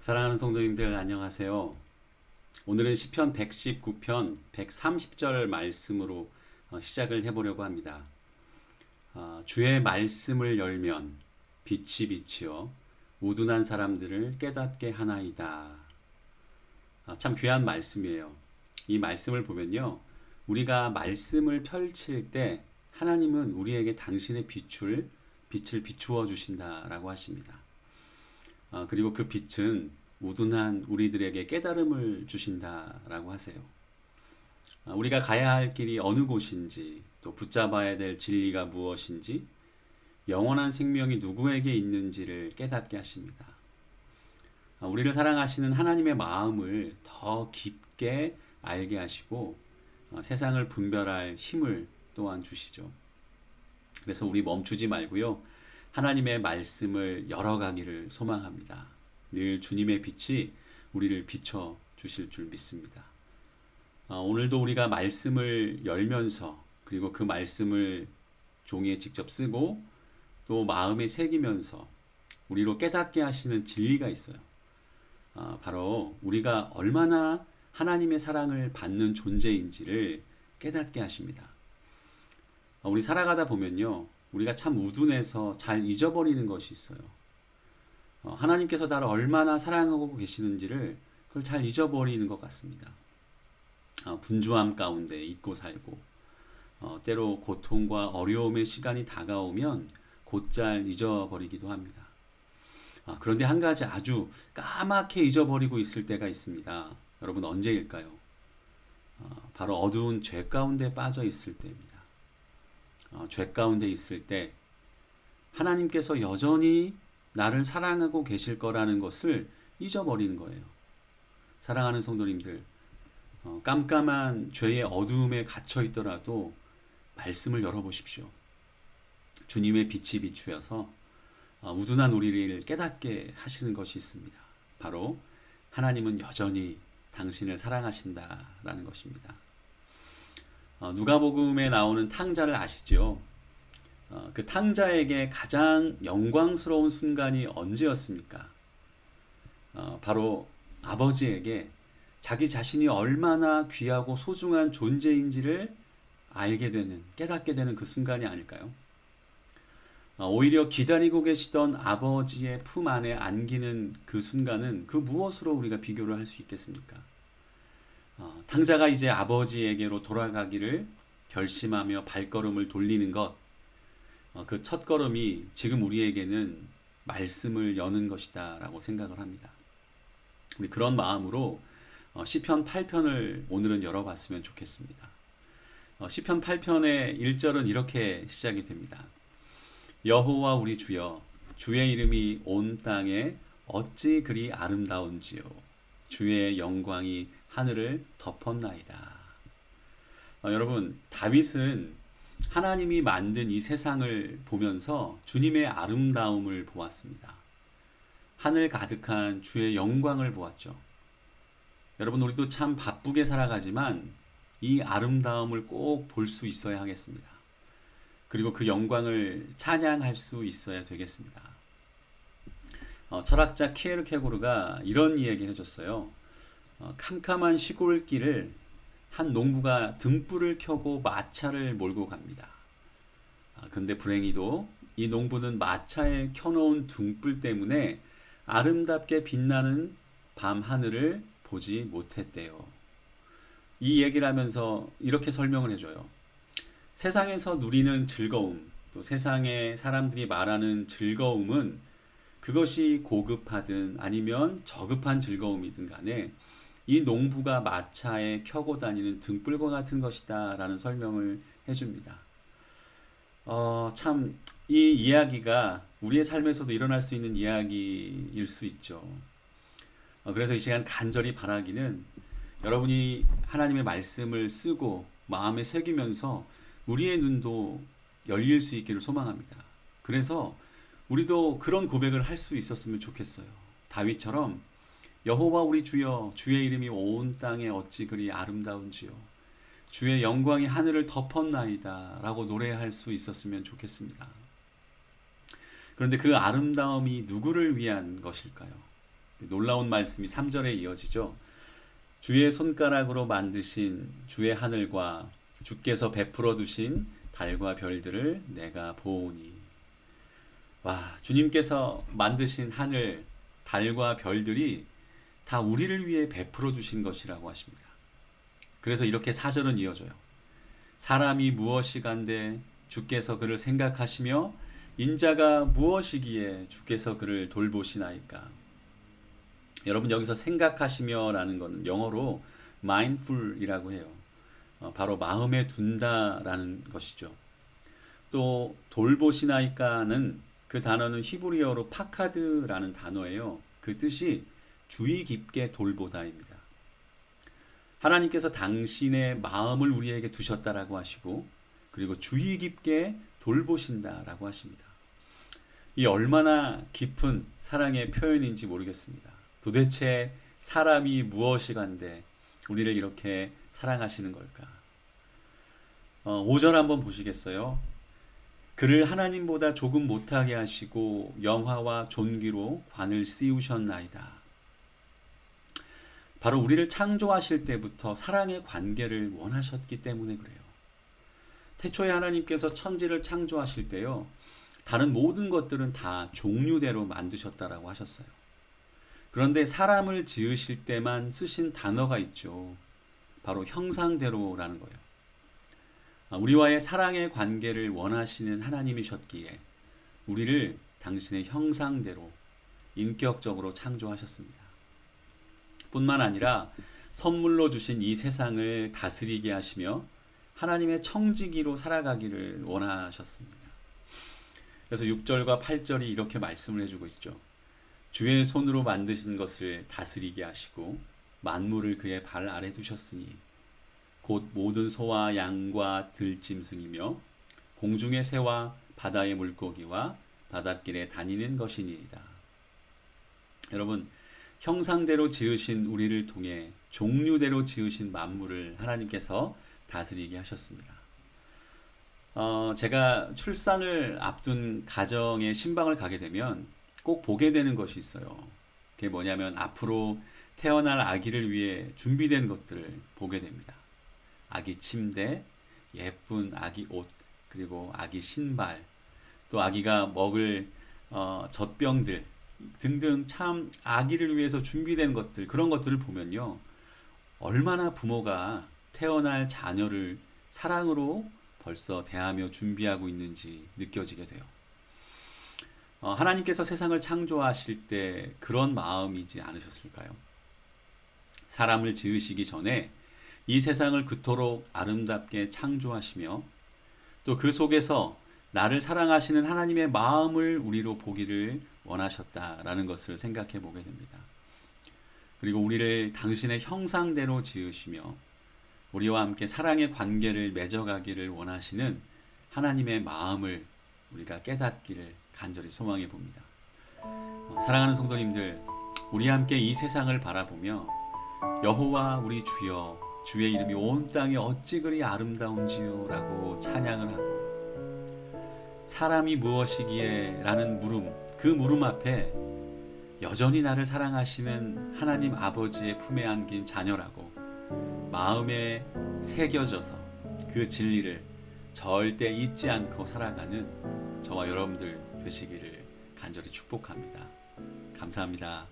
사랑하는 성도님들 안녕하세요. 오늘은 시편 119편 130절 말씀으로 시작을 해보려고 합니다. 주의 말씀을 열면 빛이 비치어 우둔한 사람들을 깨닫게 하나이다. 참 귀한 말씀이에요. 이 말씀을 보면요, 우리가 말씀을 펼칠 때 하나님은 우리에게 당신의 빛을 비추어 주신다라고 하십니다. 그리고 그 빛은 우둔한 우리들에게 깨달음을 주신다라고 하세요. 우리가 가야 할 길이 어느 곳인지, 또 붙잡아야 될 진리가 무엇인지, 영원한 생명이 누구에게 있는지를 깨닫게 하십니다. 우리를 사랑하시는 하나님의 마음을 더 깊게 알게 하시고 세상을 분별할 힘을 또한 주시죠. 그래서 우리 멈추지 말고요, 하나님의 말씀을 열어가기를 소망합니다. 늘 주님의 빛이 우리를 비춰 주실 줄 믿습니다. 오늘도 우리가 말씀을 열면서, 그리고 그 말씀을 종이에 직접 쓰고 또 마음에 새기면서 우리로 깨닫게 하시는 진리가 있어요. 바로 우리가 얼마나 하나님의 사랑을 받는 존재인지를 깨닫게 하십니다. 우리 살아가다 보면요, 우리가 참 우둔해서 잘 잊어버리는 것이 있어요. 하나님께서 나를 얼마나 사랑하고 계시는지를 그걸 잘 잊어버리는 것 같습니다. 분주함 가운데 잊고 살고, 때로 고통과 어려움의 시간이 다가오면 곧잘 잊어버리기도 합니다. 그런데 한 가지 아주 까맣게 잊어버리고 있을 때가 있습니다. 여러분, 언제일까요? 바로 어두운 죄 가운데 빠져 있을 때입니다. 죄 가운데 있을 때 하나님께서 여전히 나를 사랑하고 계실 거라는 것을 잊어버리는 거예요. 사랑하는 성도님들, 깜깜한 죄의 어두움에 갇혀 있더라도 말씀을 열어보십시오. 주님의 빛이 비추어서 우둔한 우리를 깨닫게 하시는 것이 있습니다. 바로 하나님은 여전히 당신을 사랑하신다라는 것입니다. 누가복음에 나오는 탕자를 아시죠? 그 탕자에게 가장 영광스러운 순간이 언제였습니까? 바로 아버지에게 자기 자신이 얼마나 귀하고 소중한 존재인지를 깨닫게 되는 그 순간이 아닐까요? 오히려 기다리고 계시던 아버지의 품 안에 안기는 그 순간은 그 무엇으로 우리가 비교를 할 수 있겠습니까? 탕자가 이제 아버지에게로 돌아가기를 결심하며 발걸음을 돌리는 것, 그 첫걸음이 지금 우리에게는 말씀을 여는 것이다 라고 생각을 합니다. 우리 그런 마음으로 시편 8편을 오늘은 열어봤으면 좋겠습니다. 시편 8편의 1절은 이렇게 시작이 됩니다. 여호와 우리 주여, 주의 이름이 온 땅에 어찌 그리 아름다운지요. 주의 영광이 하늘을 덮었나이다. 여러분, 다윗은 하나님이 만든 이 세상을 보면서 주님의 아름다움을 보았습니다. 하늘 가득한 주의 영광을 보았죠. 여러분, 우리도 참 바쁘게 살아가지만 이 아름다움을 꼭 볼 수 있어야 하겠습니다. 그리고 그 영광을 찬양할 수 있어야 되겠습니다. 철학자 키에르케고르가 이런 이야기를 해줬어요. 캄캄한 시골길을 한 농부가 등불을 켜고 마차를 몰고 갑니다. 그런데 불행히도 이 농부는 마차에 켜놓은 등불 때문에 아름답게 빛나는 밤 하늘을 보지 못했대요. 이 얘기를 하면서 이렇게 설명을 해줘요. 세상에서 누리는 즐거움, 또 세상에 사람들이 말하는 즐거움은 그것이 고급하든 아니면 저급한 즐거움이든 간에 이 농부가 마차에 켜고 다니는 등불과 같은 것이다 라는 설명을 해줍니다. 참 이 이야기가 우리의 삶에서도 일어날 수 있는 이야기일 수 있죠. 그래서 이 시간 간절히 바라기는 여러분이 하나님의 말씀을 쓰고 마음에 새기면서 우리의 눈도 열릴 수 있기를 소망합니다. 그래서 우리도 그런 고백을 할 수 있었으면 좋겠어요. 다윗처럼 여호와 우리 주여, 주의 이름이 온 땅에 어찌 그리 아름다운지요. 주의 영광이 하늘을 덮었나이다 라고 노래할 수 있었으면 좋겠습니다. 그런데 그 아름다움이 누구를 위한 것일까요? 놀라운 말씀이 3절에 이어지죠. 주의 손가락으로 만드신 주의 하늘과 주께서 베풀어 두신 달과 별들을 내가 보오니. 와, 주님께서 만드신 하늘, 달과 별들이 다 우리를 위해 베풀어 주신 것이라고 하십니다. 그래서 이렇게 4절은 이어져요. 사람이 무엇이간데 주께서 그를 생각하시며 인자가 무엇이기에 주께서 그를 돌보시나이까. 여러분, 여기서 생각하시며 라는 것은 영어로 mindful이라고 해요. 바로 마음에 둔다라는 것이죠. 또 돌보시나이까는 그 단어는 히브리어로 파카드라는 단어예요. 그 뜻이 주의 깊게 돌보다입니다. 하나님께서 당신의 마음을 우리에게 두셨다라고 하시고, 그리고 주의 깊게 돌보신다라고 하십니다. 이 얼마나 깊은 사랑의 표현인지 모르겠습니다. 도대체 사람이 무엇이간데 우리를 이렇게 사랑하시는 걸까? 5절 한번 보시겠어요? 그를 하나님보다 조금 못하게 하시고 영화와 존귀로 관을 씌우셨나이다. 바로 우리를 창조하실 때부터 사랑의 관계를 원하셨기 때문에 그래요. 태초에 하나님께서 천지를 창조하실 때요, 다른 모든 것들은 다 종류대로 만드셨다라고 하셨어요. 그런데 사람을 지으실 때만 쓰신 단어가 있죠. 바로 형상대로라는 거예요. 우리와의 사랑의 관계를 원하시는 하나님이셨기에 우리를 당신의 형상대로 인격적으로 창조하셨습니다. 뿐만 아니라 선물로 주신 이 세상을 다스리게 하시며 하나님의 청지기로 살아가기를 원하셨습니다. 그래서 6절과 8절이 이렇게 말씀을 해주고 있죠. 주의 손으로 만드신 것을 다스리게 하시고 만물을 그의 발 아래 두셨으니 곧 모든 소와 양과 들짐승이며 공중의 새와 바다의 물고기와 바닷길에 다니는 것이니이다. 여러분, 형상대로 지으신 우리를 통해 종류대로 지으신 만물을 하나님께서 다스리게 하셨습니다. 제가 출산을 앞둔 가정에 신방을 가게 되면 꼭 보게 되는 것이 있어요. 그게 뭐냐면 앞으로 태어날 아기를 위해 준비된 것들을 보게 됩니다. 아기 침대, 예쁜 아기 옷, 그리고 아기 신발, 또 아기가 먹을 젖병들 등등 참 아기를 위해서 준비된 것들, 그런 것들을 보면요, 얼마나 부모가 태어날 자녀를 사랑으로 벌써 대하며 준비하고 있는지 느껴지게 돼요. 하나님께서 세상을 창조하실 때 그런 마음이지 않으셨을까요? 사람을 지으시기 전에 이 세상을 그토록 아름답게 창조하시며 또 그 속에서 나를 사랑하시는 하나님의 마음을 우리로 보기를 원하셨다라는 것을 생각해 보게 됩니다. 그리고 우리를 당신의 형상대로 지으시며 우리와 함께 사랑의 관계를 맺어가기를 원하시는 하나님의 마음을 우리가 깨닫기를 간절히 소망해 봅니다. 사랑하는 성도님들, 우리 함께 이 세상을 바라보며 여호와 우리 주여, 주의 이름이 온 땅에 어찌 그리 아름다운지요 라고 찬양을 하고, 사람이 무엇이기에 라는 물음, 그 물음 앞에 여전히 나를 사랑하시는 하나님 아버지의 품에 안긴 자녀라고 마음에 새겨져서 그 진리를 절대 잊지 않고 살아가는 저와 여러분들 되시기를 간절히 축복합니다. 감사합니다.